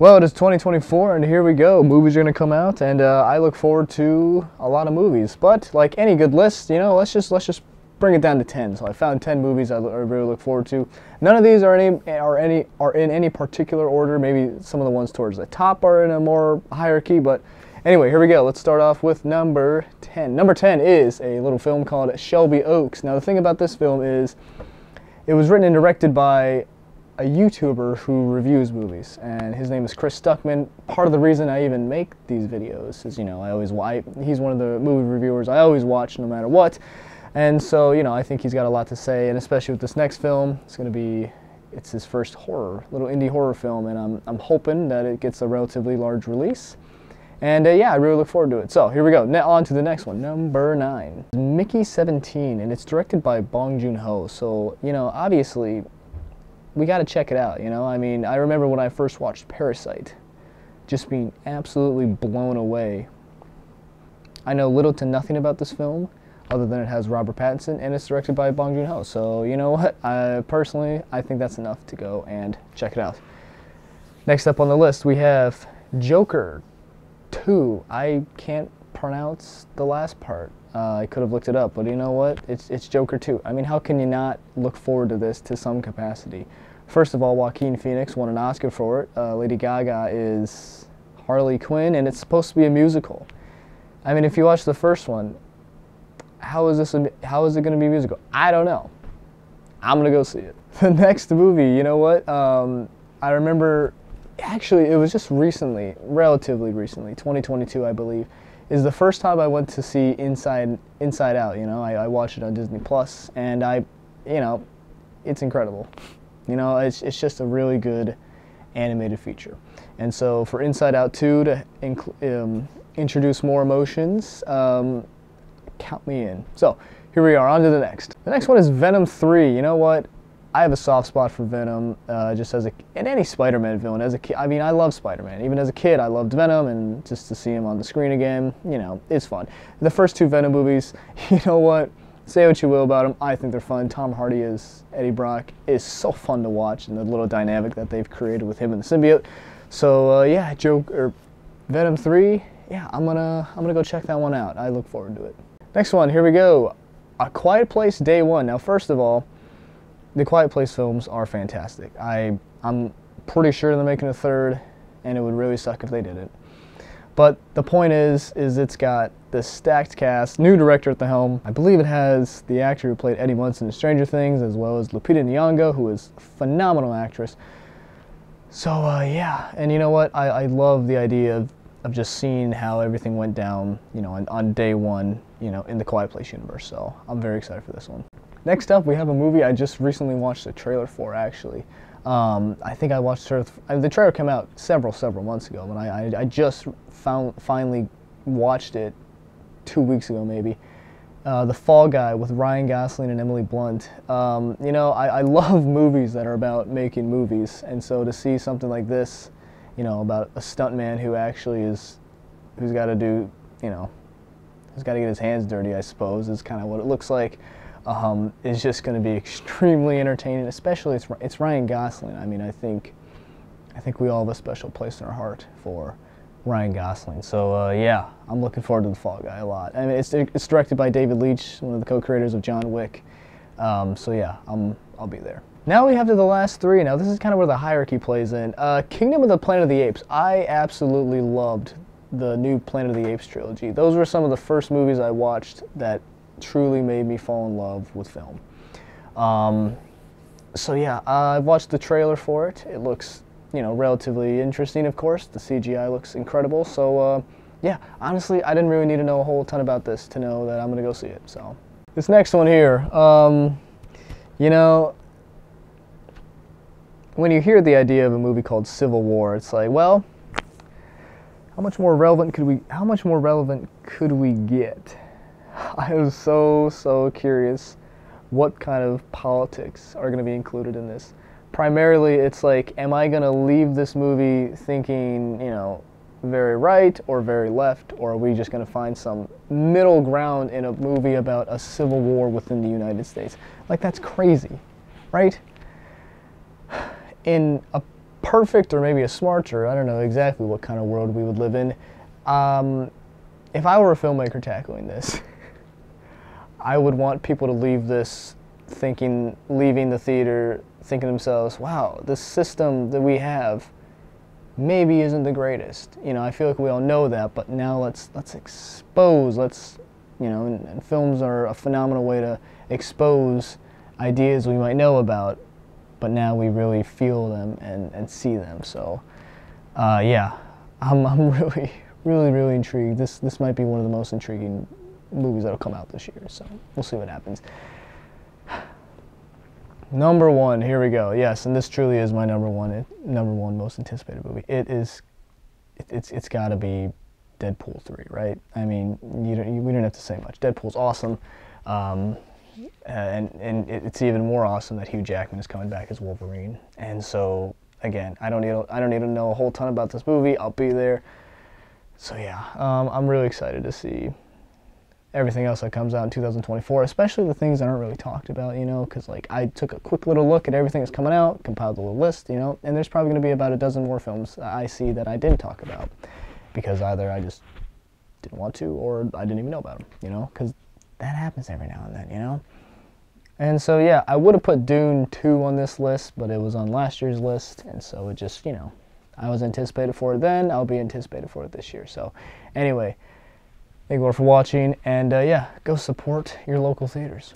Well, it is 2024, and here we go. Movies are going to come out, and I look forward to a lot of movies. But like any good list, you know, let's just bring it down to 10. So I found 10 movies I really look forward to. None of these are in any particular order. Maybe some of the ones towards the top are in a more hierarchy. But anyway, here we go. Let's start off with number 10. Number 10 is a little film called Shelby Oaks. Now the thing about this film is, it was written and directed by a YouTuber who reviews movies, and his name is Chris Stuckman. Part of the reason I even make these videos is, you know, he's one of the movie reviewers I always watch no matter what, and so, you know, I think he's got a lot to say, and especially with this next film, it's his first little indie horror film, and I'm hoping that it gets a relatively large release. And yeah, I really look forward to it. So here we go. On to the next one, number 9. Mickey 17, and it's directed by Bong Joon-ho. So, you know, obviously, we got to check it out, you know? I mean, I remember when I first watched Parasite, just being absolutely blown away. I know little to nothing about this film, other than it has Robert Pattinson, and it's directed by Bong Joon-ho. So, you know what? Personally, I think that's enough to go and check it out. Next up on the list, we have Joker 2. I can't pronounce the last part. I could have looked it up, but you know what? It's Joker 2. I mean, how can you not look forward to this to some capacity? First of all, Joaquin Phoenix won an Oscar for it. Lady Gaga is Harley Quinn, and it's supposed to be a musical. I mean, if you watch the first one, how is it going to be a musical? I don't know. I'm going to go see it. The next movie, you know what? I remember, actually, it was just recently, relatively recently, 2022, I believe, is the first time I went to see Inside Out. You know, I watched it on Disney Plus, and you know, it's incredible. You know, it's just a really good animated feature. And so for Inside Out 2 to introduce more emotions, count me in. So here we are, on to the next. The next one is Venom 3. You know what? I have a soft spot for Venom, just and any Spider-Man villain. As a kid, I mean, I love Spider-Man. Even as a kid, I loved Venom, and just to see him on the screen again, you know, it's fun. The first 2 Venom movies, you know what? Say what you will about them, I think they're fun. Tom Hardy as Eddie Brock is so fun to watch, and the little dynamic that they've created with him and the symbiote. So yeah, Venom 3. Yeah, I'm gonna go check that one out. I look forward to it. Next one, here we go. A Quiet Place Day 1. Now, first of all, the Quiet Place films are fantastic. I'm pretty sure they're making a 3rd, and it would really suck if they didn't. But the point is it's got this stacked cast, new director at the helm. I believe it has the actor who played Eddie Munson in Stranger Things, as well as Lupita Nyong'o, who is a phenomenal actress. So yeah, and you know what? I love the idea of just seeing how everything went down, you know, on day 1, you know, in the Quiet Place universe. So I'm very excited for this one. Next up, we have a movie I just recently watched the trailer for, actually. I think I watched the trailer came out several months ago, but I just finally watched it 2 weeks ago, maybe. The Fall Guy with Ryan Gosling and Emily Blunt. You know, I love movies that are about making movies, and so to see something like this, you know, about a stuntman who's got to do, you know, who's got to get his hands dirty, I suppose, is kind of what it looks like. Is just going to be extremely entertaining, especially it's Ryan Gosling. I mean, I think we all have a special place in our heart for Ryan Gosling. So yeah, I'm looking forward to The Fall Guy a lot. I mean, it's directed by David Leitch, one of the co-creators of John Wick. So yeah, I'll be there. Now we have to the last 3. Now this is kind of where the hierarchy plays in. Kingdom of the Planet of the Apes. I absolutely loved the new Planet of the Apes trilogy. Those were some of the first movies I watched that truly made me fall in love with film. So yeah, I watched the trailer for it. It looks, you know, relatively interesting, of course. The CGI looks incredible. So yeah, honestly, I didn't really need to know a whole ton about this to know that I'm gonna go see it. So this next one here, you know, when you hear the idea of a movie called Civil War, it's like, well, how much more relevant could we get? I was so curious what kind of politics are going to be included in this. Primarily, it's like, am I going to leave this movie thinking, you know, very right or very left, or are we just going to find some middle ground in a movie about a civil war within the United States? Like, that's crazy, right? In a perfect or maybe a smarter, I don't know exactly what kind of world we would live in. If I were a filmmaker tackling this, I would want people to leave this leaving the theater thinking to themselves, wow, this system that we have maybe isn't the greatest. You know, I feel like we all know that, but now let's expose, you know, and films are a phenomenal way to expose ideas we might know about, but now we really feel them and see them. So, yeah, I'm really intrigued. This might be one of the most intriguing movies that'll come out this year. So we'll see what happens. Number one, here we go. Yes, and this truly is my number one most anticipated movie. It's got to be Deadpool 3, right? I mean, we don't have to say much. Deadpool's awesome, and it's even more awesome that Hugh Jackman is coming back as Wolverine. And so again, I don't need to know a whole ton about this movie. I'll be there. So yeah, I'm really excited to see everything else that comes out in 2024, especially the things that aren't really talked about, you know, because like I took a quick little look at everything that's coming out, compiled a little list, you know, and there's probably going to be about a dozen more films I see that I didn't talk about because either I just didn't want to or I didn't even know about them, you know, because that happens every now and then, you know. And so yeah, I would have put Dune 2 on this list, but it was on last year's list, and so it just, you know, I was anticipated for it then, I'll be anticipated for it this year. So anyway, thank you all for watching, and yeah, go support your local theaters.